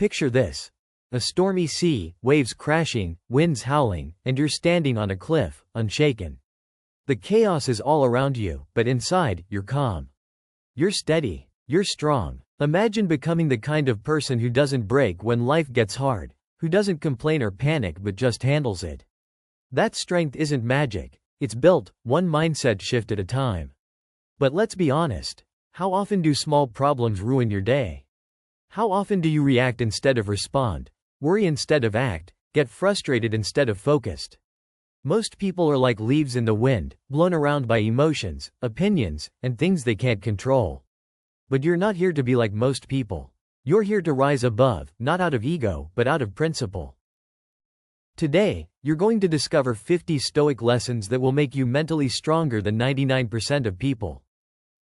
Picture this. A stormy sea, waves crashing, winds howling, and you're standing on a cliff, unshaken. The chaos is all around you, but inside, you're calm. You're steady. You're strong. Imagine becoming the kind of person who doesn't break when life gets hard, who doesn't complain or panic but just handles it. That strength isn't magic. It's built, one mindset shift at a time. But let's be honest. How often do small problems ruin your day? How often do you react instead of respond, worry instead of act, get frustrated instead of focused? Most people are like leaves in the wind, blown around by emotions, opinions, and things they can't control. But you're not here to be like most people. You're here to rise above, not out of ego, but out of principle. Today, you're going to discover 50 Stoic lessons that will make you mentally stronger than 99% of people.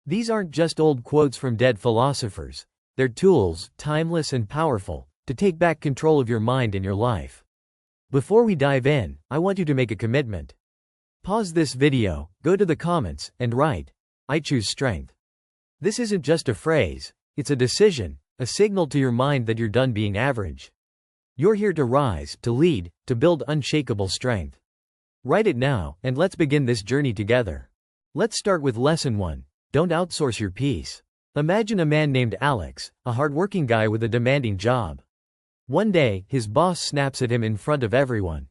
These aren't just old quotes from dead philosophers. They're tools, timeless and powerful, to take back control of your mind and your life. Before we dive in, I want you to make a commitment. Pause this video, go to the comments, and write, "I choose strength." This isn't just a phrase, it's a decision, a signal to your mind that you're done being average. You're here to rise, to lead, to build unshakable strength. Write it now, and let's begin this journey together. Let's start with lesson 1. Don't outsource your peace. Imagine a man named Alex, a hardworking guy with a demanding job. One day, his boss snaps at him in front of everyone.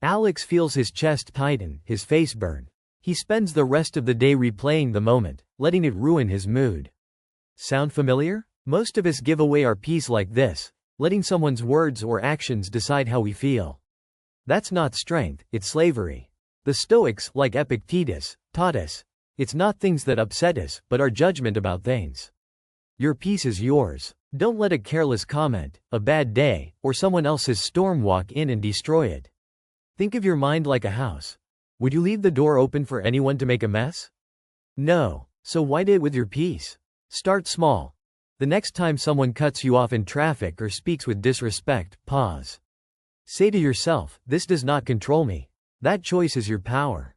Alex feels his chest tighten, his face burn. He spends the rest of the day replaying the moment, letting it ruin his mood. Sound familiar? Most of us give away our peace like this, letting someone's words or actions decide how we feel. That's not strength, it's slavery. The Stoics, like Epictetus, taught us, it's not things that upset us, but our judgment about things. Your peace is yours. Don't let a careless comment, a bad day, or someone else's storm walk in and destroy it. Think of your mind like a house. Would you leave the door open for anyone to make a mess? No. So why do it with your peace? Start small. The next time someone cuts you off in traffic or speaks with disrespect, pause. Say to yourself, "This does not control me." That choice is your power.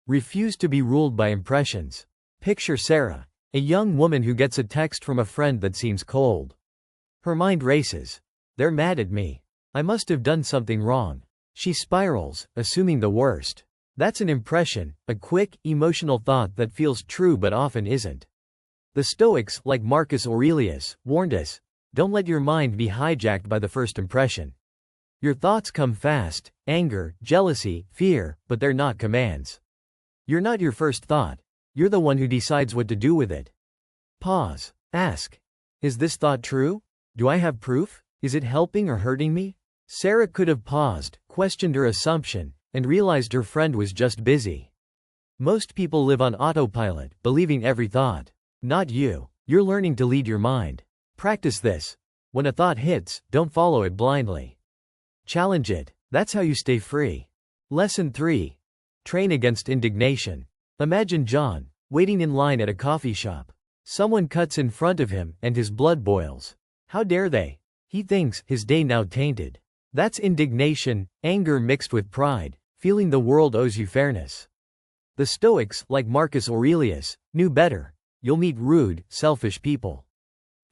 Refuse to be ruled by impressions. Picture Sarah, a young woman who gets a text from a friend that seems cold. Her mind races. They're mad at me. I must have done something wrong. She spirals, assuming the worst. That's an impression, a quick, emotional thought that feels true but often isn't. The Stoics, like Marcus Aurelius, warned us, don't let your mind be hijacked by the first impression. Your thoughts come fast, anger, jealousy, fear, but they're not commands. You're not your first thought. You're the one who decides what to do with it. Pause. Ask. Is this thought true? Do I have proof? Is it helping or hurting me? Sarah could have paused, questioned her assumption, and realized her friend was just busy. Most people live on autopilot, believing every thought. Not you. You're learning to lead your mind. Practice this. When a thought hits, don't follow it blindly. Challenge it. That's how you stay free. Lesson 3. Train against indignation. Imagine John, waiting in line at a coffee shop. Someone cuts in front of him, and his blood boils. How dare they? He thinks, his day now tainted. That's indignation, anger mixed with pride, feeling the world owes you fairness. The Stoics, like Marcus Aurelius, knew better. You'll meet rude, selfish people.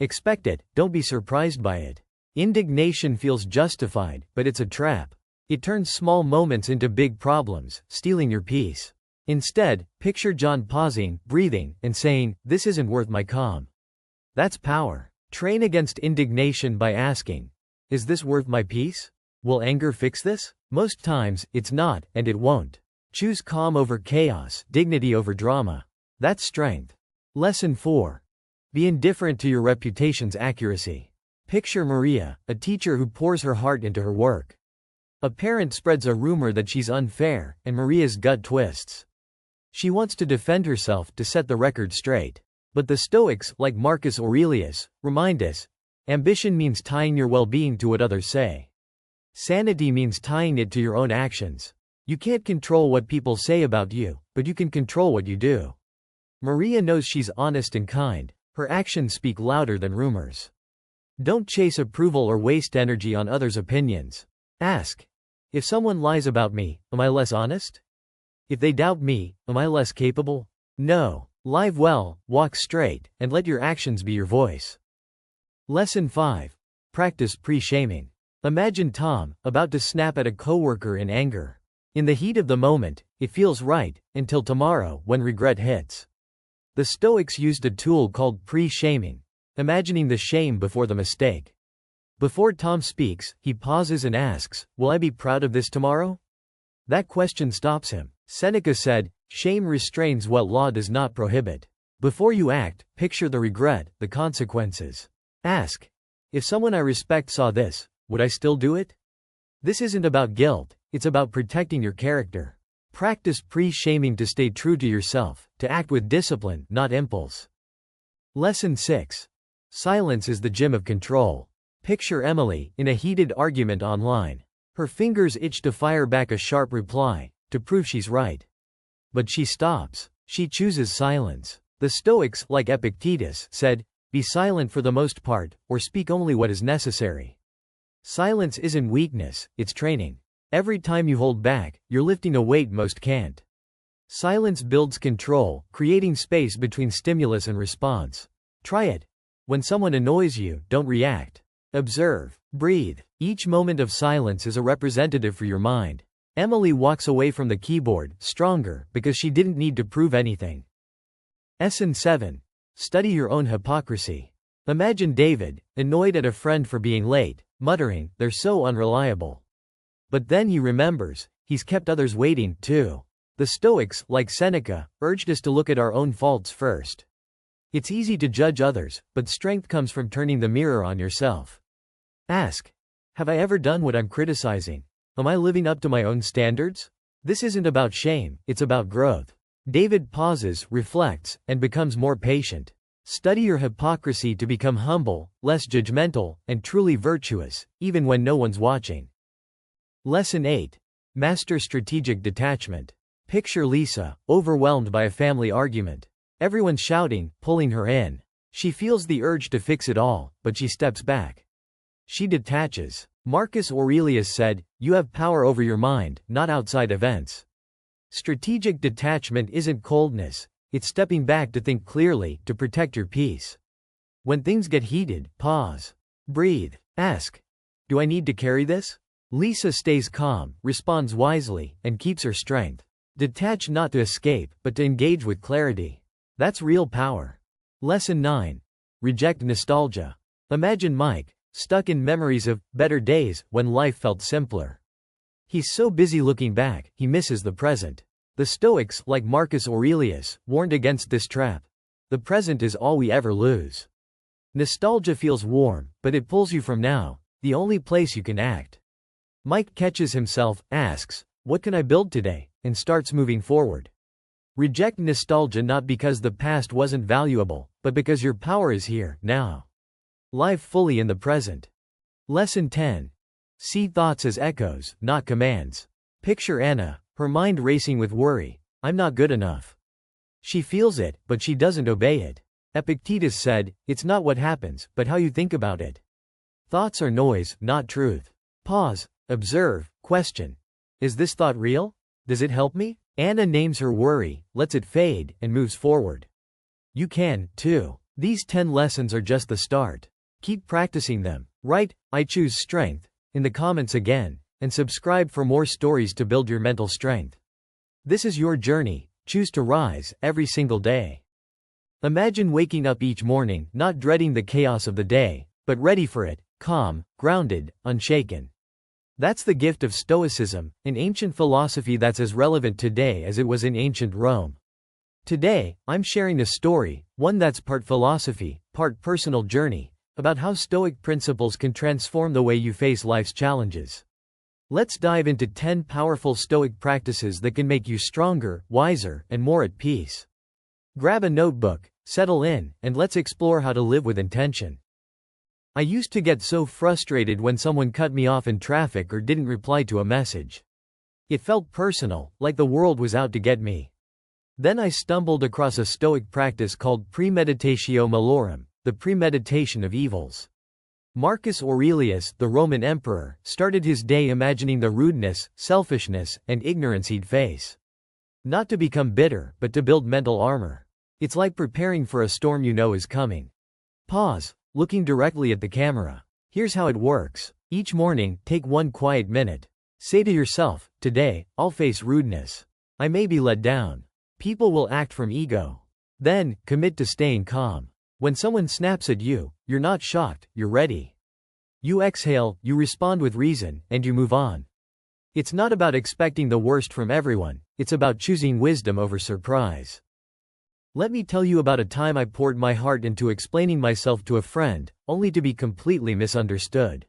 Expect it, don't be surprised by it. Indignation feels justified, but it's a trap. It turns small moments into big problems, stealing your peace. Instead, picture John pausing, breathing, and saying, "This isn't worth my calm." That's power. Train against indignation by asking, "Is this worth my peace? Will anger fix this?" Most times, it's not, and it won't. Choose calm over chaos, dignity over drama. That's strength. Lesson 4. Be indifferent to your reputation's accuracy. Picture Maria, a teacher who pours her heart into her work. A parent spreads a rumor that she's unfair, and Maria's gut twists. She wants to defend herself to set the record straight. But the Stoics, like Marcus Aurelius, remind us, ambition means tying your well-being to what others say. Sanity means tying it to your own actions. You can't control what people say about you, but you can control what you do. Maria knows she's honest and kind. Her actions speak louder than rumors. Don't chase approval or waste energy on others' opinions. Ask, if someone lies about me, am I less honest? If they doubt me, am I less capable? No. Live well, walk straight, and let your actions be your voice. Lesson 5. Practice pre-shaming. Imagine Tom, about to snap at a coworker in anger. In the heat of the moment, it feels right, until tomorrow, when regret hits. The Stoics used a tool called pre-shaming, imagining the shame before the mistake. Before Tom speaks, he pauses and asks, "Will I be proud of this tomorrow?" That question stops him. Seneca said, "Shame restrains what law does not prohibit." Before you act, picture the regret, the consequences. Ask, if someone I respect saw this, would I still do it? This isn't about guilt, it's about protecting your character. Practice pre-shaming to stay true to yourself, to act with discipline, not impulse. Lesson 6. Silence is the gym of control. Picture Emily, in a heated argument online. Her fingers itch to fire back a sharp reply, to prove she's right. But she stops. She chooses silence. The Stoics, like Epictetus, said, "Be silent for the most part, or speak only what is necessary." Silence isn't weakness, it's training. Every time you hold back, you're lifting a weight most can't. Silence builds control, creating space between stimulus and response. Try it. When someone annoys you, don't react. Observe. Breathe. Each moment of silence is a representative for your mind. Emily walks away from the keyboard, stronger, because she didn't need to prove anything. Lesson 7. Study your own hypocrisy. Imagine David, annoyed at a friend for being late, muttering, "They're so unreliable." But then he remembers, he's kept others waiting, too. The Stoics, like Seneca, urged us to look at our own faults first. It's easy to judge others, but strength comes from turning the mirror on yourself. Ask, have I ever done what I'm criticizing? Am I living up to my own standards? This isn't about shame, it's about growth. David pauses, reflects, and becomes more patient. Study your hypocrisy to become humble, less judgmental, and truly virtuous, even when no one's watching. Lesson 8. Master strategic detachment. Picture Lisa, overwhelmed by a family argument. Everyone's shouting, pulling her in. She feels the urge to fix it all, but she steps back. She detaches. Marcus Aurelius said, "You have power over your mind, not outside events." Strategic detachment isn't coldness, it's stepping back to think clearly, to protect your peace. When things get heated, pause. Breathe. Ask, do I need to carry this? Lisa stays calm, responds wisely, and keeps her strength. Detach not to escape, but to engage with clarity. That's real power. Lesson 9. Reject nostalgia. Imagine Mike, stuck in memories of better days when life felt simpler. He's so busy looking back, he misses the present. The Stoics, like Marcus Aurelius, warned against this trap. The present is all we ever lose. Nostalgia feels warm, but it pulls you from now, the only place you can act. Mike catches himself, asks, "What can I build today?" and starts moving forward. Reject nostalgia not because the past wasn't valuable, but because your power is here, now. Live fully in the present. Lesson 10. See thoughts as echoes, not commands. Picture Anna, her mind racing with worry. "I'm not good enough." She feels it, but she doesn't obey it. Epictetus said, "It's not what happens, but how you think about it." Thoughts are noise, not truth. Pause, observe, question. Is this thought real? Does it help me? Anna names her worry, lets it fade, and moves forward. You can, too. These 10 lessons are just the start. Keep practicing them. Write, "I choose strength," in the comments again, and subscribe for more stories to build your mental strength. This is your journey. Choose to rise every single day. Imagine waking up each morning, not dreading the chaos of the day, but ready for it, calm, grounded, unshaken. That's the gift of Stoicism, an ancient philosophy that's as relevant today as it was in ancient Rome. Today, I'm sharing a story, one that's part philosophy, part personal journey, about how Stoic principles can transform the way you face life's challenges. Let's dive into 10 powerful Stoic practices that can make you stronger, wiser, and more at peace. Grab a notebook, settle in, and let's explore how to live with intention. I used to get so frustrated when someone cut me off in traffic or didn't reply to a message. It felt personal, like the world was out to get me. Then I stumbled across a Stoic practice called premeditatio malorum, the premeditation of evils. Marcus Aurelius, the Roman emperor, started his day imagining the rudeness, selfishness, and ignorance he'd face. Not to become bitter, but to build mental armor. It's like preparing for a storm you know is coming. Pause, looking directly at the camera. Here's how it works. Each morning, take 1 quiet minute. Say to yourself, today, I'll face rudeness. I may be let down. People will act from ego. Then, commit to staying calm. When someone snaps at you, you're not shocked, you're ready. You exhale, you respond with reason, and you move on. It's not about expecting the worst from everyone, it's about choosing wisdom over surprise. Let me tell you about a time I poured my heart into explaining myself to a friend, only to be completely misunderstood.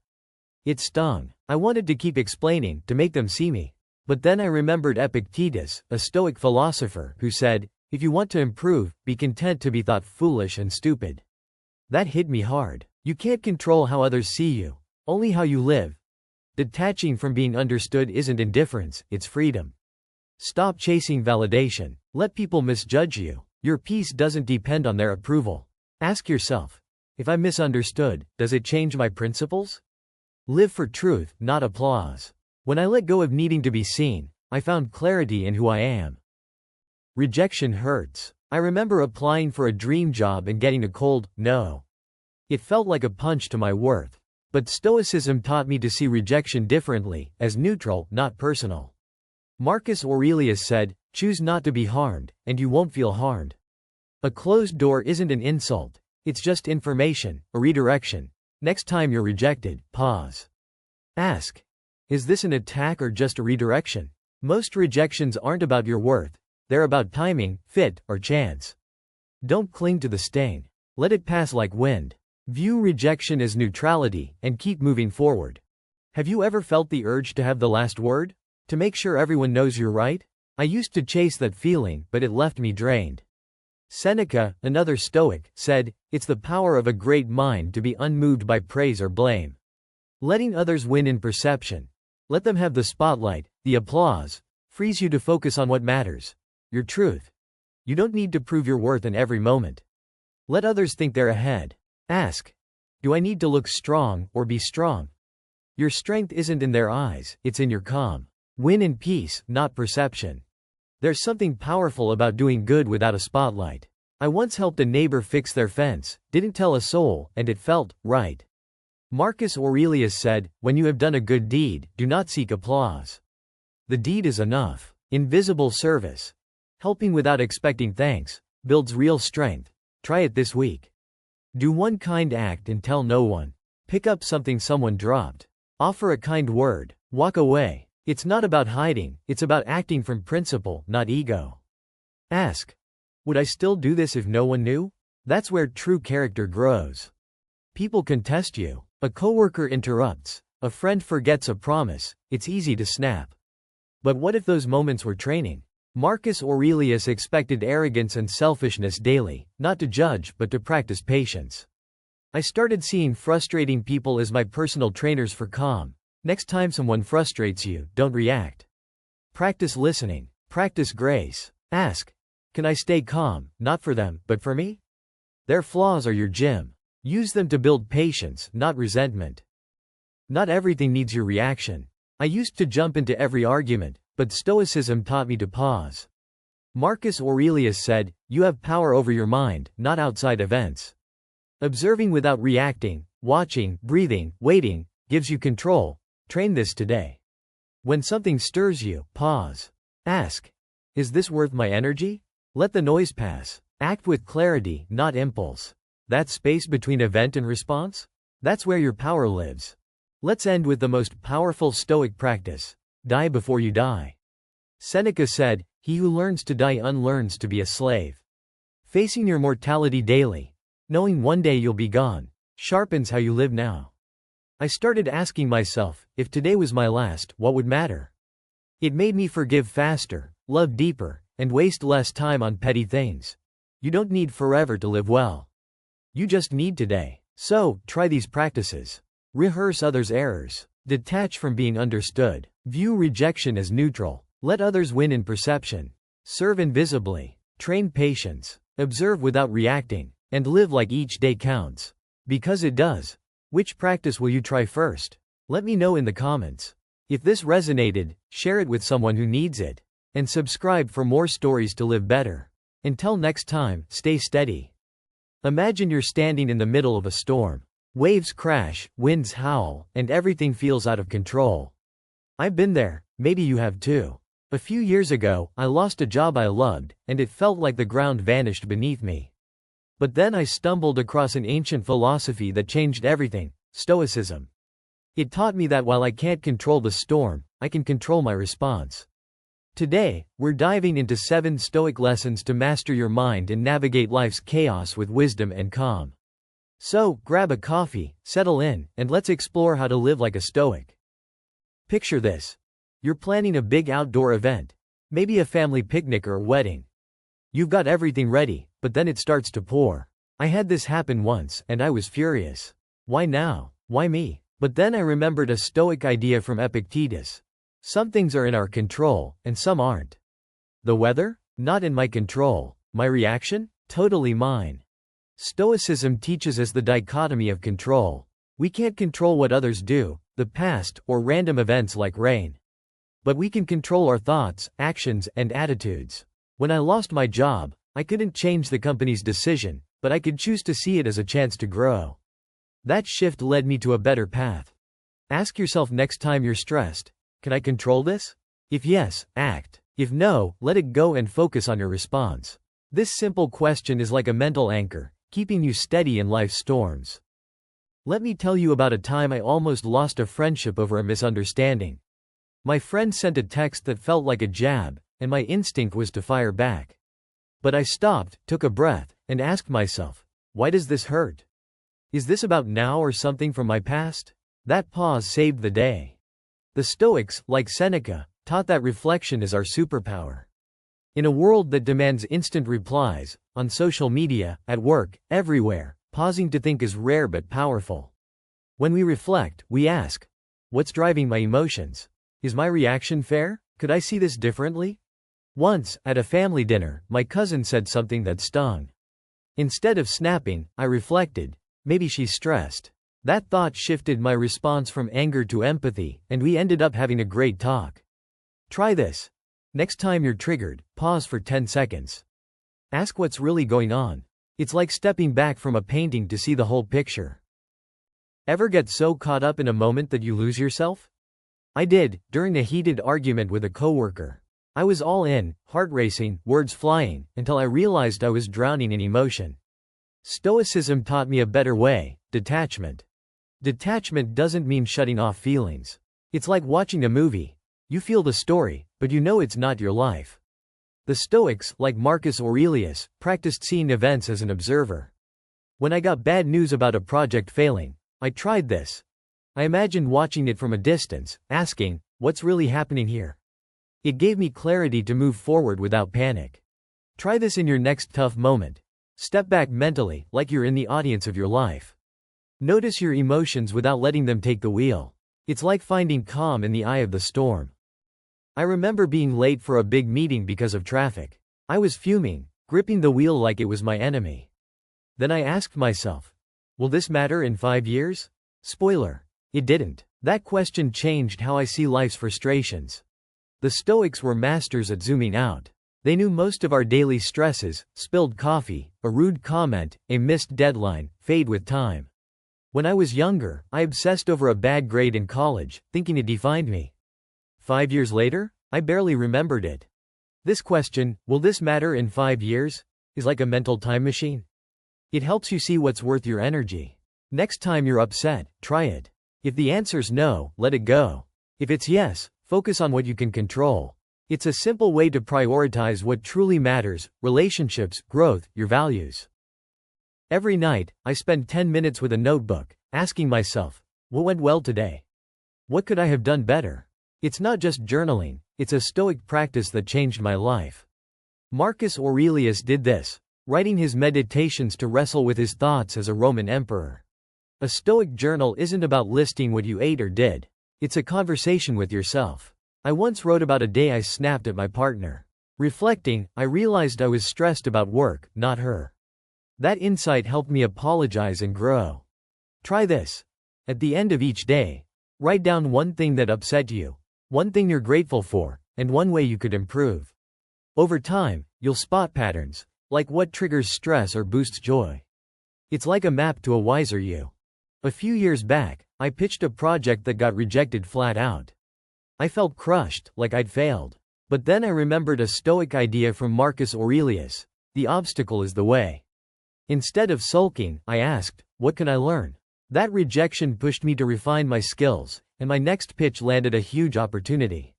It stung. I wanted to keep explaining, to make them see me. But then I remembered Epictetus, a Stoic philosopher, who said, if you want to improve, be content to be thought foolish and stupid. That hit me hard. You can't control how others see you, only how you live. Detaching from being understood isn't indifference, it's freedom. Stop chasing validation. Let people misjudge you. Your peace doesn't depend on their approval. Ask yourself, if I'm misunderstood, does it change my principles? Live for truth, not applause. When I let go of needing to be seen, I found clarity in who I am. Rejection hurts. I remember applying for a dream job and getting a cold no. It felt like a punch to my worth. But Stoicism taught me to see rejection differently, as neutral, not personal. Marcus Aurelius said, choose not to be harmed, and you won't feel harmed. A closed door isn't an insult, it's just information, a redirection. Next time you're rejected, pause. Ask, is this an attack or just a redirection? Most rejections aren't about your worth, they're about timing, fit, or chance. Don't cling to the stain. Let it pass like wind. View rejection as neutrality, and keep moving forward. Have you ever felt the urge to have the last word? To make sure everyone knows you're right? I used to chase that feeling, but it left me drained. Seneca, another Stoic, said, it's the power of a great mind to be unmoved by praise or blame. Letting others win in perception. Let them have the spotlight, the applause, frees you to focus on what matters. Your truth. You don't need to prove your worth in every moment. Let others think they're ahead. Ask, do I need to look strong or be strong? Your strength isn't in their eyes, it's in your calm. Win in peace, not perception. There's something powerful about doing good without a spotlight. I once helped a neighbor fix their fence, didn't tell a soul, and it felt right. Marcus Aurelius said, when you have done a good deed, do not seek applause. The deed is enough. Invisible service. Helping without expecting thanks builds real strength. Try it this week. Do one kind act and tell no one. Pick up something someone dropped. Offer a kind word. Walk away. It's not about hiding, it's about acting from principle, not ego. Ask, would I still do this if no one knew? That's where true character grows. People can test you. A coworker interrupts. A friend forgets a promise. It's easy to snap. But what if those moments were training? Marcus Aurelius expected arrogance and selfishness daily, not to judge but to practice patience. I started seeing frustrating people as my personal trainers for calm. Next time someone frustrates you, don't react. Practice listening. Practice grace. Ask, can I stay calm, not for them, but for me? Their flaws are your gym. Use them to build patience, not resentment. Not everything needs your reaction. I used to jump into every argument, but Stoicism taught me to pause. Marcus Aurelius said, you have power over your mind, not outside events. Observing without reacting, watching, breathing, waiting, gives you control. Train this today. When something stirs you, pause. Ask, is this worth my energy? Let the noise pass. Act with clarity, not impulse. That space between event and response? That's where your power lives. Let's end with the most powerful Stoic practice. Die before you die. Seneca said, he who learns to die unlearns to be a slave. Facing your mortality daily, knowing one day you'll be gone, sharpens how you live now. I started asking myself, if today was my last, what would matter? It made me forgive faster, love deeper, and waste less time on petty things. You don't need forever to live well. You just need today. So, try these practices. Rehearse others' errors. Detach from being understood. View rejection as neutral. Let others win in perception. Serve invisibly. Train patience. Observe without reacting. And live like each day counts. Because it does. Which practice will you try first? Let me know in the comments. If this resonated, share it with someone who needs it. And subscribe for more stories to live better. Until next time, stay steady. Imagine you're standing in the middle of a storm. Waves crash, winds howl, and everything feels out of control. I've been there, maybe you have too. A few years ago, I lost a job I loved, and it felt like the ground vanished beneath me. But then I stumbled across an ancient philosophy that changed everything: Stoicism. It taught me that while I can't control the storm, I can control my response. Today, we're diving into 7 Stoic lessons to master your mind and navigate life's chaos with wisdom and calm. So, grab a coffee, settle in, and let's explore how to live like a Stoic. Picture this. You're planning a big outdoor event, maybe a family picnic or a wedding. You've got everything ready, but then it starts to pour. I had this happen once, and I was furious. Why now? Why me? But then I remembered a Stoic idea from Epictetus. Some things are in our control, and some aren't. The weather? Not in my control. My reaction? Totally mine. Stoicism teaches us the dichotomy of control. We can't control what others do, the past, or random events like rain. But we can control our thoughts, actions, and attitudes. When I lost my job, I couldn't change the company's decision, but I could choose to see it as a chance to grow. That shift led me to a better path. Ask yourself next time you're stressed, can I control this? If yes, act. If no, let it go and focus on your response. This simple question is like a mental anchor, keeping you steady in life's storms. Let me tell you about a time I almost lost a friendship over a misunderstanding. My friend sent a text that felt like a jab, and my instinct was to fire back. But I stopped, took a breath, and asked myself, why does this hurt? Is this about now or something from my past? That pause saved the day. The Stoics, like Seneca, taught that reflection is our superpower. In a world that demands instant replies, on social media, at work, everywhere, pausing to think is rare but powerful. When we reflect, we ask, what's driving my emotions? Is my reaction fair? Could I see this differently? Once, at a family dinner, my cousin said something that stung. Instead of snapping, I reflected, maybe she's stressed. That thought shifted my response from anger to empathy, and we ended up having a great talk. Try this. Next time you're triggered, pause for 10 seconds. Ask what's really going on. It's like stepping back from a painting to see the whole picture. Ever get so caught up in a moment that you lose yourself? I did, during a heated argument with a coworker. I was all in, heart racing, words flying, until I realized I was drowning in emotion. Stoicism taught me a better way: detachment. Detachment doesn't mean shutting off feelings. It's like watching a movie. You feel the story, but you know it's not your life. The Stoics, like Marcus Aurelius, practiced seeing events as an observer. When I got bad news about a project failing, I tried this. I imagined watching it from a distance, asking, what's really happening here? It gave me clarity to move forward without panic. Try this in your next tough moment. Step back mentally, like you're in the audience of your life. Notice your emotions without letting them take the wheel. It's like finding calm in the eye of the storm. I remember being late for a big meeting because of traffic. I was fuming, gripping the wheel like it was my enemy. Then I asked myself, will this matter in 5 years? Spoiler, it didn't. That question changed how I see life's frustrations. The Stoics were masters at zooming out. They knew most of our daily stresses: spilled coffee, a rude comment, a missed deadline, fade with time. When I was younger, I obsessed over a bad grade in college, thinking it defined me. 5 years later, I barely remembered it. This question, will this matter in 5 years, is like a mental time machine. It helps you see what's worth your energy. Next time you're upset, try it. If the answer's no, let it go. If it's yes, focus on what you can control. It's a simple way to prioritize what truly matters: relationships, growth, your values. Every night, I spend 10 minutes with a notebook, asking myself, what went well today? What could I have done better? It's not just journaling, it's a Stoic practice that changed my life. Marcus Aurelius did this, writing his meditations to wrestle with his thoughts as a Roman emperor. A Stoic journal isn't about listing what you ate or did. It's a conversation with yourself. I once wrote about a day I snapped at my partner. Reflecting, I realized I was stressed about work, not her. That insight helped me apologize and grow. Try this. At the end of each day, write down one thing that upset you, one thing you're grateful for, and one way you could improve. Over time, you'll spot patterns, like what triggers stress or boosts joy. It's like a map to a wiser you. A few years back, I pitched a project that got rejected flat out. I felt crushed, like I'd failed. But then I remembered a Stoic idea from Marcus Aurelius: the obstacle is the way. Instead of sulking, I asked, what can I learn? That rejection pushed me to refine my skills, and my next pitch landed a huge opportunity.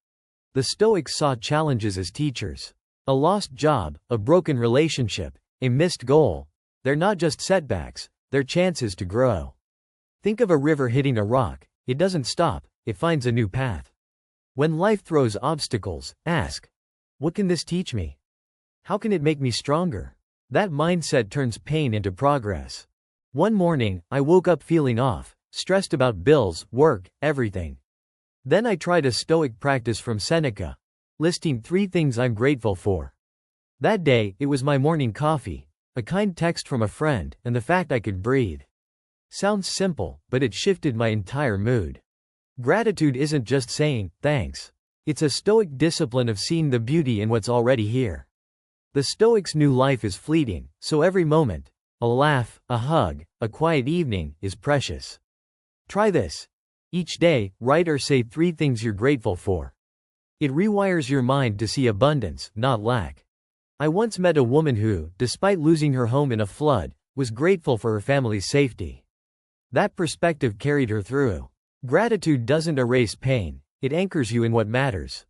The Stoics saw challenges as teachers. A lost job, a broken relationship, a missed goal. They're not just setbacks, they're chances to grow. Think of a river hitting a rock. It doesn't stop, it finds a new path. When life throws obstacles, ask, what can this teach me? How can it make me stronger? That mindset turns pain into progress. One morning, I woke up feeling off, stressed about bills, work, everything. Then I tried a Stoic practice from Seneca, listing 3 things I'm grateful for. That day, it was my morning coffee, a kind text from a friend, and the fact I could breathe. Sounds simple, but it shifted my entire mood. Gratitude isn't just saying, thanks. It's a Stoic discipline of seeing the beauty in what's already here. The Stoics knew life is fleeting, so every moment, a laugh, a hug, a quiet evening, is precious. Try this. Each day, write or say 3 things you're grateful for. It rewires your mind to see abundance, not lack. I once met a woman who, despite losing her home in a flood, was grateful for her family's safety. That perspective carried her through. Gratitude doesn't erase pain, it anchors you in what matters.